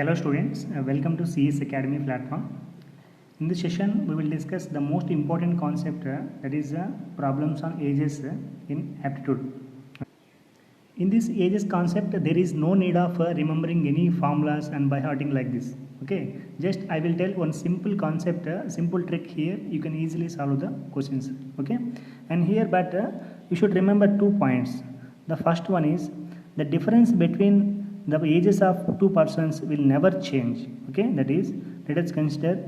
Hello students, welcome to CS Academy platform. In this session, we will discuss the most important concept that is problems on ages in aptitude. In this ages concept, there is no need of remembering any formulas and by hearting like this. Okay, just I will tell one simple concept, simple trick here. You can easily solve the questions. Okay, and here, but you should remember 2 points. The first one is the difference between the ages of two persons will never change. Okay, that is, let us consider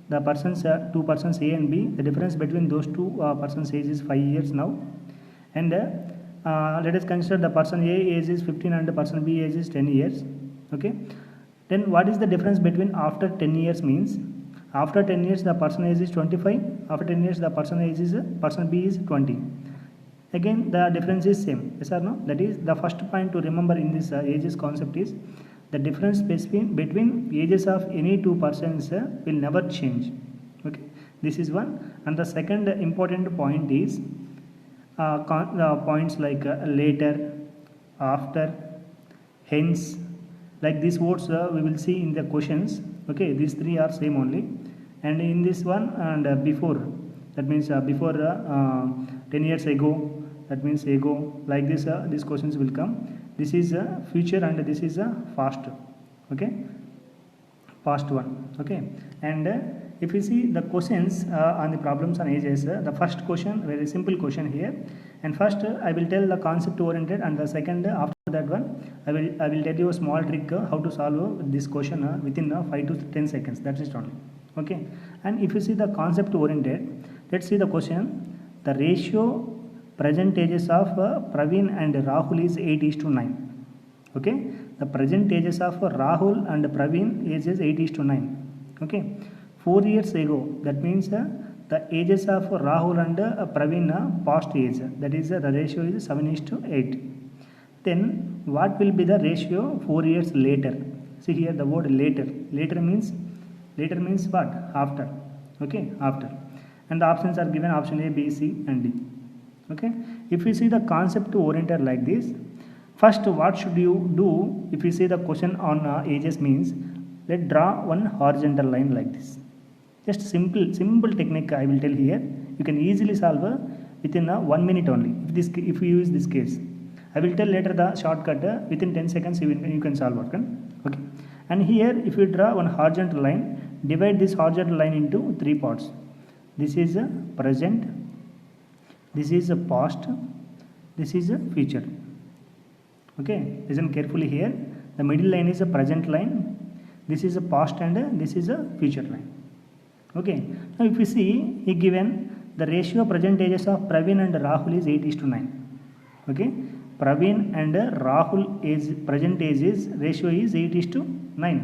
the persons, two persons A and B. The difference between those two persons' age is 5 years now, and let us consider the person A age is 15 and the person B age is 10 years. Okay, then what is the difference between after 10 years means after 10 years the person age is 25, after 10 years the person age is person B is 20. Again the difference is same, yes or no? That is the first point to remember in this ages concept is the difference between ages of any two persons will never change. Okay, this is one. And the second important point is points like later, after, hence, like these words we will see in the questions. Okay, these three are same only. And in this one and before, that means before 10 years ago, that means ago, like this these questions will come. This is future and this is past. Okay, past one. Okay, and if you see the questions on the problems on ages, the first question, very simple question here, and first I will tell the concept oriented, and the second after that one I will tell you a small trick how to solve this question within 5 to 10 seconds. That's it only. Okay, and if you see the concept oriented, let's see the question. The ratio present ages of Praveen and Rahul is 8:9. Okay, the present ages of Rahul and Praveen age is 8:9. Okay, 4 years ago, that means the ages of Rahul and Praveen past age, that is the ratio is 7:8. Then what will be the ratio 4 years later? See here the word later. Later means what? After. Okay, after. And the options are given, option A, B, C and D. Okay, if you see the concept oriented like this, first what should you do? If you see the question on ages means, let's draw one horizontal line like this. Just simple technique I will tell here. You can easily solve within 1 minute only if you use this case. I will tell later the shortcut within 10 seconds you can solve it. Okay, and here if you draw one horizontal line, divide this horizontal line into 3 parts. This is a present, this is a past, this is a future. Okay, listen carefully here. The middle line is a present line, this is a past and this is a future line. Okay, now if you see, he given the ratio present ages of Praveen and Rahul is 8:9. Okay, Praveen and Rahul is present ages ratio is 8:9.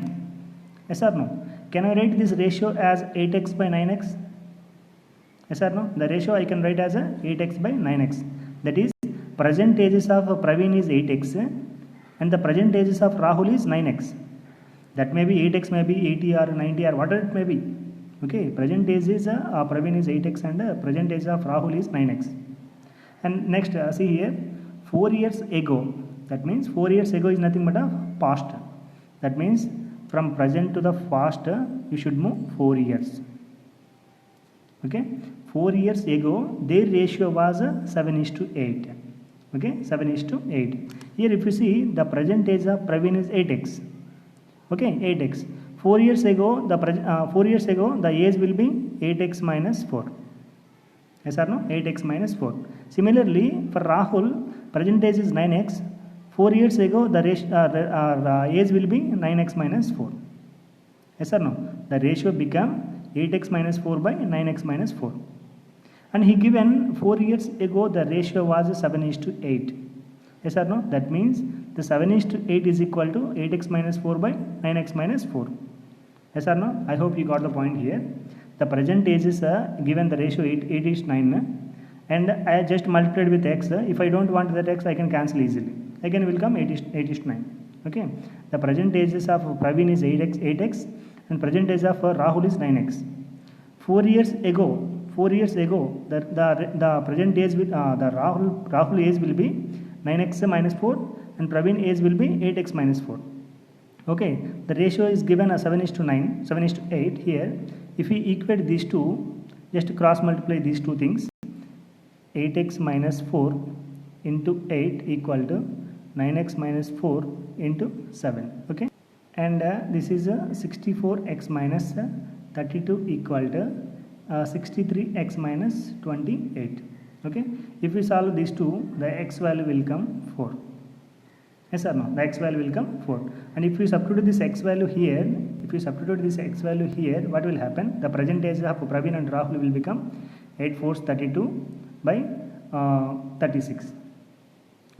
Yes or no? Can I write this ratio as 8x by 9x? Yes or no? The ratio I can write as 8x by 9x. That is, present ages of Praveen is 8x and the present ages of Rahul is 9x. That may be 8x, may be 80 or 90 or whatever it may be. Okay, present age is Praveen is 8x and present age of Rahul is 9x. And next, see here, 4 years ago. That means 4 years ago is nothing but a past. That means from present to the past, you should move 4 years. Okay, 4 years ago, their ratio was 7:8. Okay, 7:8. Here, if you see, the present age of Praveen is 8x. Okay, 8x. 4 years ago, the age will be 8x minus 4. Yes or no? 8x minus 4. Similarly, for Rahul, present age is 9x. 4 years ago, the age will be 9x minus 4. Yes or no? The ratio become 8x minus 4 by 9x minus 4. And he given 4 years ago the ratio was 7:8. Yes or no? That means the 7:8 is equal to 8x minus 4 by 9x minus 4. Yes or no? I hope you got the point here. The present age is given the ratio 8:9 and I just multiplied with x. If I don't want that x, I can cancel easily. Again will come 8:9. Okay, the present ages of Praveen is 8x and present age of Rahul is 9x. 4 years ago, the present age with the Rahul age will be 9x minus 4 and Praveen age will be 8x minus 4. Okay, the ratio is given as 7:9, 7:8 here. If we equate these two, just cross multiply these two things. 8x minus 4 into 8 equal to 9x minus 4 into 7. Okay, and this is 64x minus 32 equal to 63x minus 28. Okay, if we solve these two, the x value will come 4. Yes or no? The x value will come 4. And if we substitute this x value here, what will happen? The present age of Praveen and Rahul will become 8 4 32 by 36.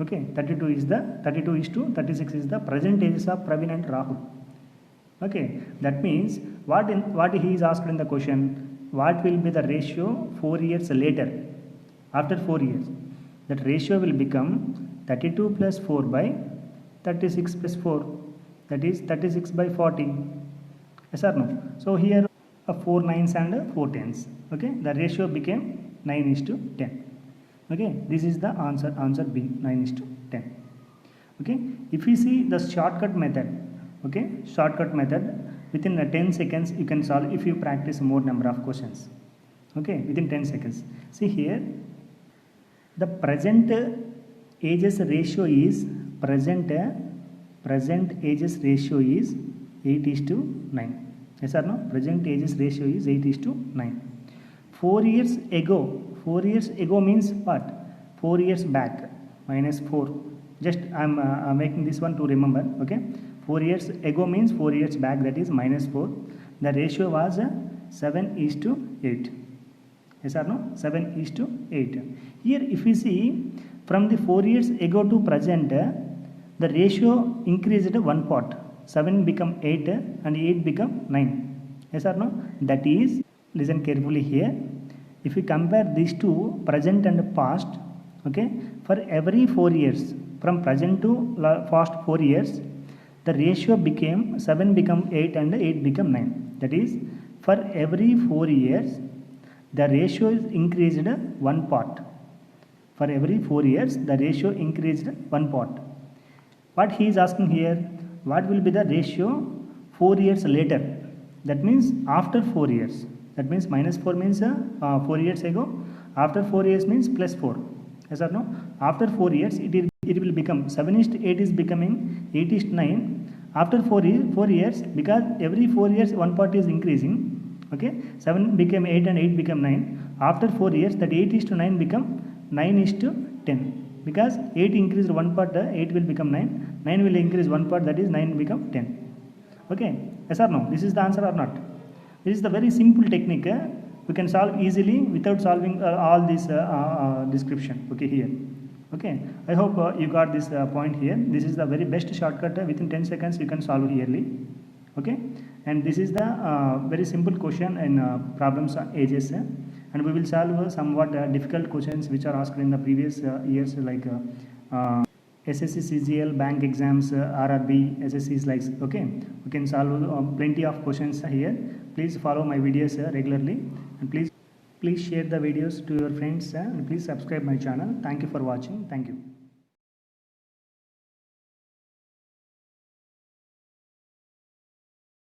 Okay, 32 is to 36 is the present ages of Praveen and Rahul. Okay, that means what he is asked in the question, what will be the ratio 4 years later, after 4 years? That ratio will become 32 plus 4 by 36 plus 4, that is 36 by 40. Yes or no? So here 4 9s and 4 10s. Okay, the ratio became 9:10. Okay, this is the answer B, 9:10. Okay, if we see the shortcut method, okay, within 10 seconds you can solve if you practice more number of questions. Okay, within 10 seconds. See here, the present ages ratio is present ages ratio is 8:9. Yes or no? Present ages ratio is 8:9. 4 years ago means what? 4 years back minus 4. Just I'm making this one to remember. Okay, 4 years ago means 4 years back, that is minus 4. The ratio was 7:8. Yes or no? 7:8. Here if we see from the 4 years ago to present, the ratio increased one part. 7 become 8 and 8 become 9. Yes or no? That is, listen carefully here. If we compare these two, present and past, okay, for every 4 years, from present to past 4 years, the ratio became 7 become 8 and 8 become 9. That is, for every 4 years, the ratio is increased one part. For every 4 years, the ratio increased one part. What he is asking here, what will be the ratio 4 years later? That means after 4 years. That means minus 4 means 4 years ago. After 4 years means plus 4. Yes or no? After 4 years, it will become 7:8 is becoming 8:9. After 4 years, because every 4 years one part is increasing. Okay, 7 became 8 and 8 become 9. After 4 years, that 8:9 become 9:10. Because 8 increased one part, 8 will become 9. 9 will increase one part, that is 9 become 10. Okay, yes or no? This is the answer or not? This is the very simple technique. We can solve easily without solving all this description. Okay, here. Okay, I hope you got this point here. This is the very best shortcut. Within 10 seconds you can solve yearly. Okay, and this is the very simple question in problems ages. And we will solve somewhat difficult questions which are asked in the previous years, like SSC, CGL, bank exams, RRB, SSCs, like. Okay, we can solve plenty of questions here. Please follow my videos regularly, and please share the videos to your friends, and please subscribe my channel. Thank you for watching. Thank you.